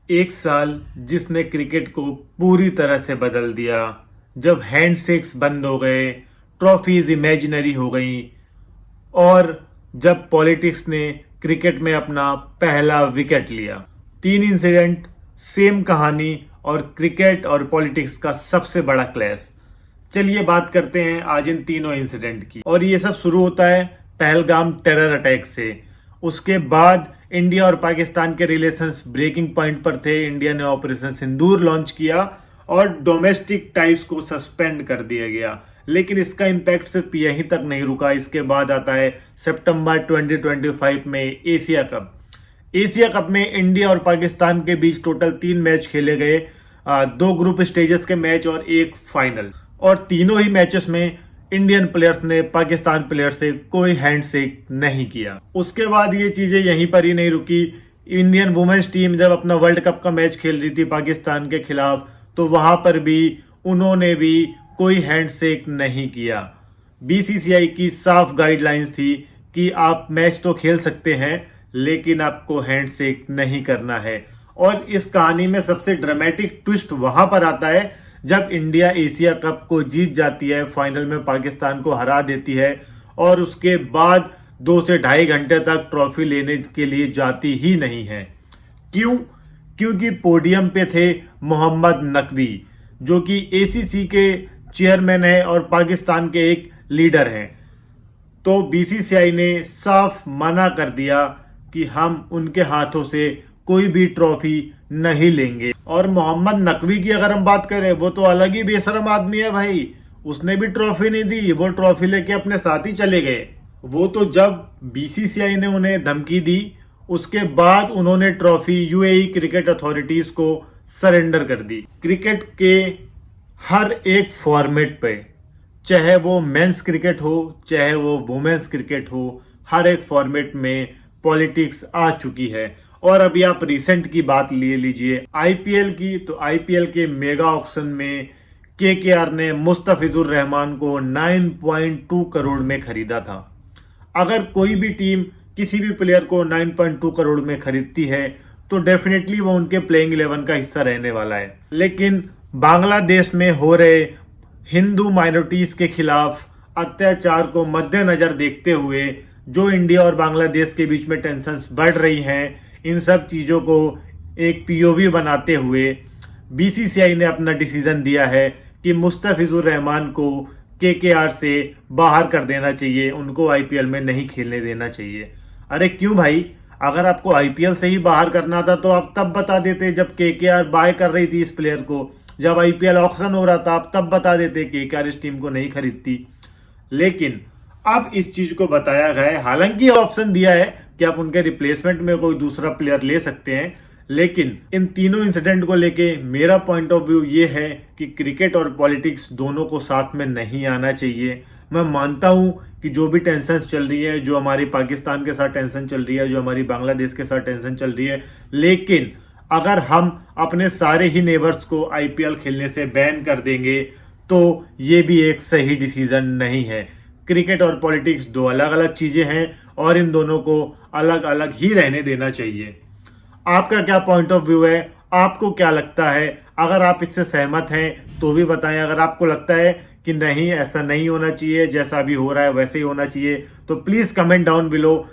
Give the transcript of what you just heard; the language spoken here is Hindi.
एक साल जिसने क्रिकेट को पूरी तरह से बदल दिया। जब हैंडशेक्स बंद हो गए, ट्रॉफीज इमेजिनरी हो गई और जब पॉलिटिक्स ने क्रिकेट में अपना पहला विकेट लिया। तीन इंसिडेंट, सेम कहानी और क्रिकेट और पॉलिटिक्स का सबसे बड़ा क्लैश। चलिए बात करते हैं आज इन तीनों इंसिडेंट की। और ये सब शुरू होता है पहलगाम टेरर अटैक से। उसके बाद इंडिया और पाकिस्तान के रिलेशंस ब्रेकिंग पॉइंट पर थे। इंडिया ने ऑपरेशन सिंदूर लॉन्च किया और डोमेस्टिक टाइज को सस्पेंड कर दिया गया। लेकिन इसका इंपैक्ट सिर्फ यहीं तक नहीं रुका। इसके बाद आता है सितंबर 2025 में एशिया कप। एशिया कप में इंडिया और पाकिस्तान के बीच टोटल 3 मैच खेले गए, 2 ग्रुप स्टेजेस के मैच और एक फाइनल। और तीनों ही मैचेस में इंडियन प्लेयर्स ने पाकिस्तान प्लेयर से कोई हैंडशेक नहीं किया। उसके बाद ये चीजें यहीं पर ही नहीं रुकी। इंडियन वुमेन्स टीम जब अपना वर्ल्ड कप का मैच खेल रही थी पाकिस्तान के खिलाफ, तो वहां पर भी उन्होंने भी कोई हैंडशेक नहीं किया। बीसीसीआई की साफ गाइडलाइंस थी कि आप मैच तो खेल सकते हैं लेकिन आपको हैंडशेक नहीं करना है। और इस कहानी में सबसे ड्रामेटिक ट्विस्ट वहां पर आता है जब इंडिया एशिया कप को जीत जाती है, फाइनल में पाकिस्तान को हरा देती है और उसके बाद 2 से ढाई घंटे तक ट्रॉफी लेने के लिए जाती ही नहीं है। क्यों? क्योंकि पोडियम पे थे मोहम्मद नकवी, जो कि एसीसी के चेयरमैन है और पाकिस्तान के एक लीडर हैं। तो बीसीसीआई ने साफ मना कर दिया कि हम उनके हाथों से कोई भी ट्रॉफी नहीं लेंगे। और मोहम्मद नकवी की अगर हम बात करें, वो तो अलग ही बेशरम आदमी है भाई। उसने भी ट्रॉफी नहीं दी, वो ट्रॉफी लेके अपने साथ ही चले गए। वो तो जब बीसीसीआई ने उन्हें धमकी दी, उसके बाद उन्होंने ट्रॉफी यूएई क्रिकेट अथॉरिटीज को सरेंडर कर दी। क्रिकेट के हर एक फॉर्मेट पे, चाहे वो मेंस क्रिकेट हो चाहे वो वुमेन्स क्रिकेट हो, हर एक फॉर्मेट में पॉलिटिक्स आ चुकी है। और अभी आप रिसेंट की बात ले लीजिए आईपीएल की, तो आईपीएल के मेगा ऑक्शन में केकेआर ने मुस्तफिजुर रहमान को 9.2 करोड़ में खरीदा था। अगर कोई भी टीम किसी भी प्लेयर को 9.2 करोड़ में खरीदती है तो डेफिनेटली वो उनके प्लेइंग 11 का हिस्सा रहने वाला है। लेकिन बांग्लादेश में हो रहे हिंदू माइनॉरिटीज के खिलाफ अत्याचार को मद्देनजर देखते हुए, जो इंडिया और बांग्लादेश के बीच में टेंशन्स बढ़ रही हैं, इन सब चीजों को एक पीओवी बनाते हुए बीसीसीआई ने अपना डिसीजन दिया है कि मुस्तफिजुर रहमान को केकेआर से बाहर कर देना चाहिए, उनको आईपीएल में नहीं खेलने देना चाहिए। अरे क्यों भाई? अगर आपको आईपीएल से ही बाहर करना था तो आप तब बता देते, जब केकेआर बाय कर रही थी इस प्लेयर को। जब आईपीएल ऑक्शन हो रहा था आप तब बता देते केकेआर इस टीम को नहीं खरीदती। लेकिन अब इस चीज को बताया गया है, हालांकि ऑप्शन दिया है कि आप उनके रिप्लेसमेंट में कोई दूसरा प्लेयर ले सकते हैं। लेकिन इन तीनों इंसिडेंट को लेके मेरा पॉइंट ऑफ व्यू ये है कि क्रिकेट और पॉलिटिक्स दोनों को साथ में नहीं आना चाहिए। मैं मानता हूं कि जो भी टेंशन चल रही है, जो हमारी पाकिस्तान के साथ टेंशन चल रही है, जो हमारी बांग्लादेश के साथ टेंशन चल रही है, लेकिन अगर हम अपने सारे ही नेबर्स को आईपीएल खेलने से बैन कर देंगे तो ये भी एक सही डिसीजन नहीं है। क्रिकेट और पॉलिटिक्स दो अलग अलग चीजें हैं और इन दोनों को अलग अलग ही रहने देना चाहिए। आपका क्या पॉइंट ऑफ व्यू है? आपको क्या लगता है? अगर आप इससे सहमत हैं तो भी बताएं। अगर आपको लगता है कि नहीं, ऐसा नहीं होना चाहिए, जैसा अभी हो रहा है वैसे ही होना चाहिए, तो प्लीज कमेंट डाउन बिलो।